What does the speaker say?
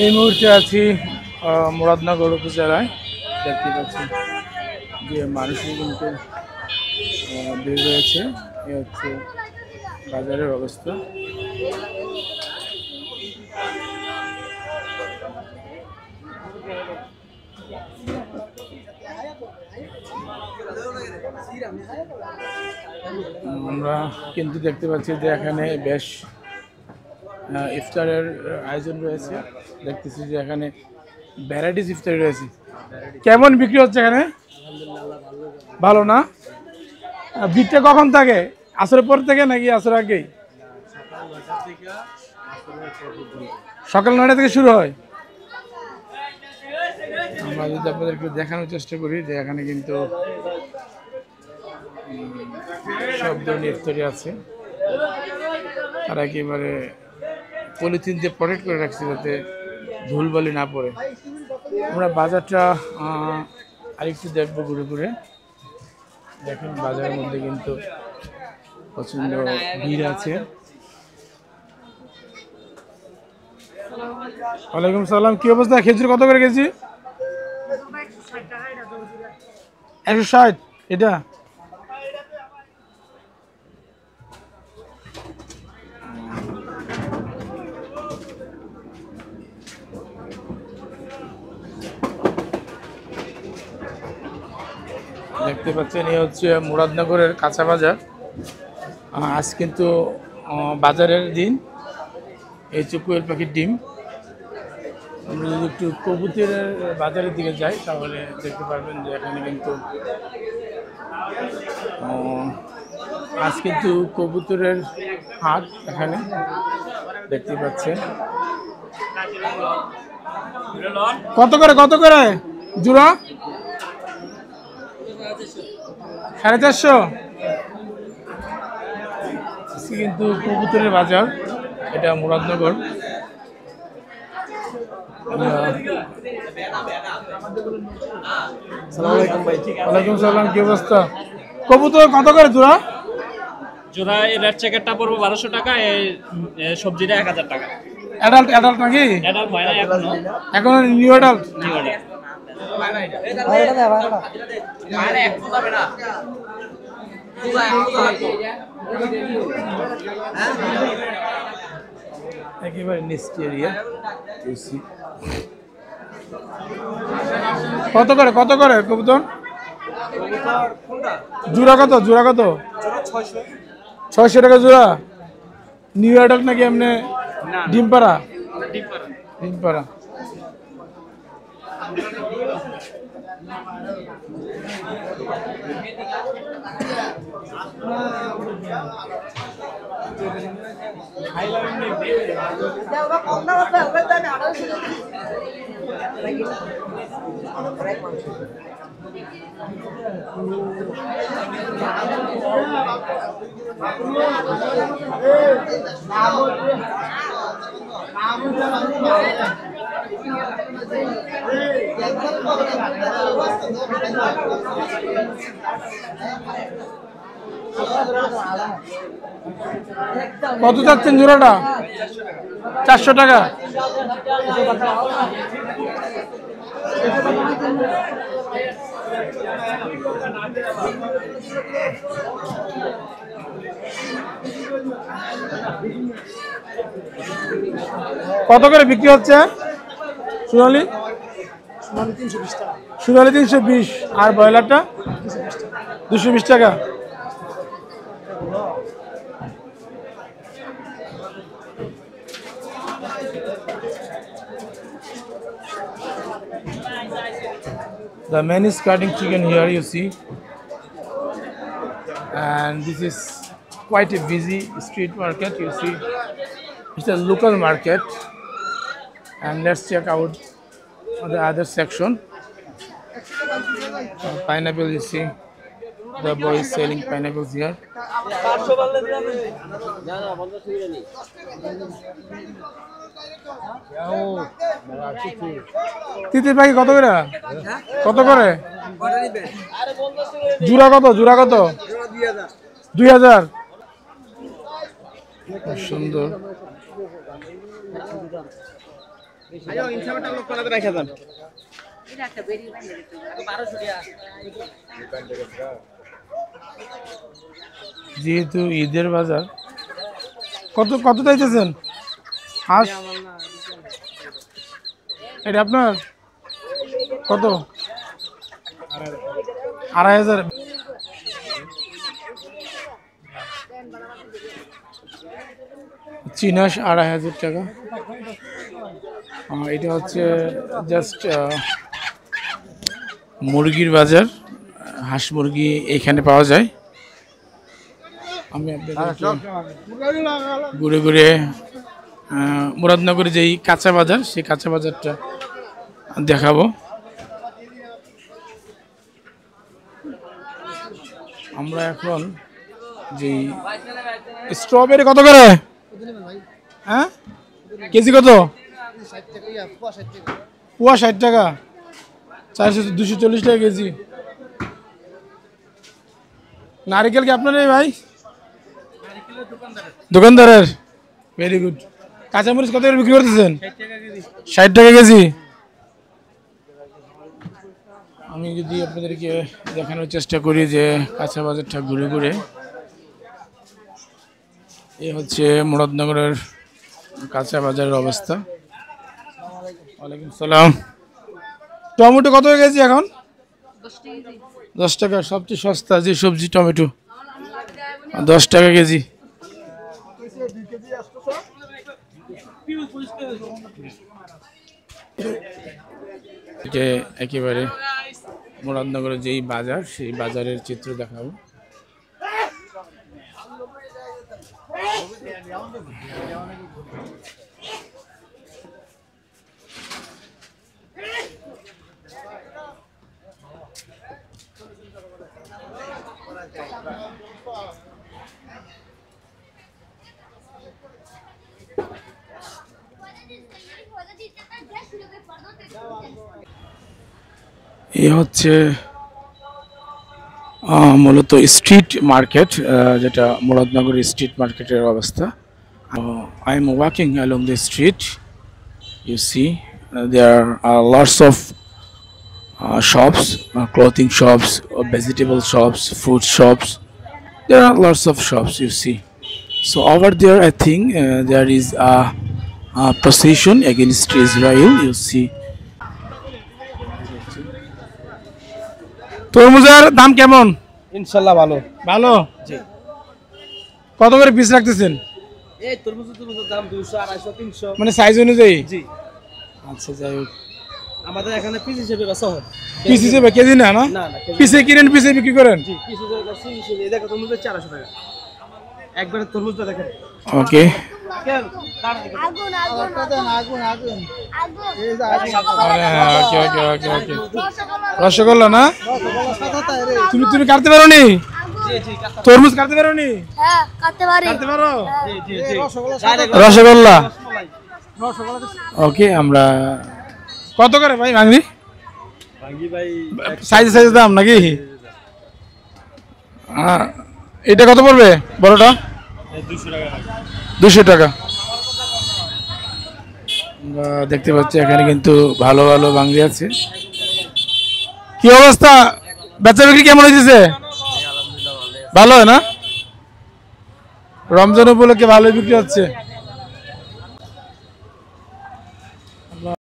এই মুহূর্তে আছি মুরাদনগর উপজেলায়। দেখতে পাচ্ছি যে মানুষই কিন্তু বের হয়েছে। এ হচ্ছে বাজারের অবস্থা। আমরা কিন্তু দেখতে পাচ্ছি যে এখানে বেশ ইফতারের আয়োজন রয়েছে। দেখতেছি যে এখানে ভ্যারাইটিস ইফতারি রয়েছে। কেমন বিক্রি হচ্ছে এখানে? ভালো না? ভিড়টা কখন থাকে? আসরের পর থেকে নাকি আসরের আগেই? সকাল 9টা থেকে শুরু হয়। আমরা যদি আপনাদেরকে দেখানোর চেষ্টা করি যে এখানে কিন্তু সব ধরনের ইফতারি আছে। তারা একেবারে পলিথিন দিয়ে প্রোটেক্ট করে রাখছে যাতে ধুলবালি না পড়ে। আমরা বাজারটা আরেকটু দেখবো ঘুরে ঘুরে। দেখেন বাজারের মধ্যে কিন্তু প্রচন্ড ভিড় আছে। ওয়ালাইকুম সালাম, কি অবস্থা? খেজুর কত করে কেজি? 160। এটা দেখতে পাচ্ছেন এই হচ্ছে মুরাদনগরের কাঁচা বাজার। আজ কিন্তু বাজারের দিন। এই হচ্ছে কোয়েল পাখির ডিম। আমরা যদি একটু কবুতরের বাজারের দিকে যাই তাহলে দেখতে পারবেন যে এখানে কিন্তু আজ কিন্তু কবুতরের হাট এখানে দেখতে পাচ্ছেন। কত করে জোড়া? 450। কিন্তু কবুতরের বাজার, এটা মুরাদনগর। ওয়ালাইকুম সালাম, কি অবস্থা? কবুতর কত করে জোড়া? জোড়া এর চ্যাকেটটা পড়বে 1200 টাকা, এই সবজিটা 1000 টাকা। অ্যাডাল্ট নাকি? অ্যাডাল্ট হয় না এখনো নিউ অ্যাডাল্ট। একেবারে নিচে এরিয়া। কত করে কবুতর? জোড়া কত? 600 টাকা জোড়া। নিউ অ্যাডাল্ট নাকি এমনি? ডিম পাড়া। কত চাচ্ছেন জোড়াটা? 400 টাকা। কত করে বিক্রি হচ্ছে সোনালি? 320। আর ব্রয়লারটা 220 টাকা। The man is cutting chicken here, you see, and this is quite a busy street market. You see, it's a local market, and let's check out the other section. Pineapple, you see, the boy is selling pineapples here. তিতির পাখি কত করে? জোড়া কত? জোড়া কত? 2000। সুন্দর। যেহেতু ঈদের বাজার, কত কত চাইতেছেন হাঁস? এটা আপনার কত? 2500। চীনাস 2500 টাকা। এটা হচ্ছে জাস্ট মুরগির বাজার, হাঁস মুরগি এখানে পাওয়া যায়। আমি আপনাদেরকে ঘুরে ঘুরে মুরাদনগরে যেই কাঁচা বাজার, সেই কাঁচা বাজারটা দেখাবো। আমরা এখন যেই স্ট্রবেরি কত করে? হ্যাঁ, কেজি কত? পোয়া 60 টাকা, 240 টাকা কেজি। নারিকেল কি আপনার ভাই? দোকানদারের। Very good. কাঁচামরিচ কত করে বিক্রি করতেছেন? 60 টাকা কেজি। আমি যদি আপনাদেরকে দেখানোর চেষ্টা করি যে কাঁচা বাজারটা ঘুরে ঘুরে, এই হচ্ছে মুরাদনগরের কাঁচা বাজারের অবস্থা। ওয়ালাইকুম সালাম। টমেটো কত হয়ে গেছে এখন? 10 টাকা। সবচেয়ে সস্তা যে সবজি টমেটো 10 টাকা কেজি। একেবারে মুরাদনগরের যেই বাজার, সেই বাজারের চিত্র দেখাবো। এই হচ্ছে মূলত স্ট্রিট মার্কেট, যেটা মুরাদনগর স্ট্রিট মার্কেটের অবস্থা। I am walking along the street. You see there are lots of shops, clothing shops, vegetable shops, food shops. There are lots of shops, you see. So over there, I think there is a procession against Israel. You see. তরমুজের দাম কেমন? ইনশাআল্লাহ ভালো। ভালো। জি। কত করে piece রাখতেছেন? এই তরমুজের দাম 200, 250, 300 মানে সাইজ অনুযায়ী? জি। আচ্ছা, যাই হোক। আমাদের এখানে পিস হিসেবে বেচা হয়। পিস হিসেবে, কেজি না? না না, পিসে কিনেন, পিসে বিক্রি করেন? জি, পিস হিসেবে এই দেখো তরমুজের 400 টাকা। একবারে তরমুজটা দেখেন। ওকে। আগুন আগুন আগুন আগুন এই যে ওকে। রসগোল্লা না? তুমি কাটতে পারো নি? তরমুজ কাটতে পারো নি? হ্যাঁ কাটতে পারি। কাটতে পারো? জি জি। রসগোল্লা। ওকে, আমরা কত করে ভাই ভাঙি? ভাই সাইজ দাম নাকি? এটা কত পড়বে বড়টা? 200 টাকা। 200 টাকা। আমরা দেখতে পাচ্ছি এখানে কিন্তু ভালো ভালো বাঙালি আছে। কি অবস্থা, বেচা বিক্রি কেমন হয়েছে? ভালো হয় না? রমজান উপলক্ষে ভালো বিক্রি হচ্ছে।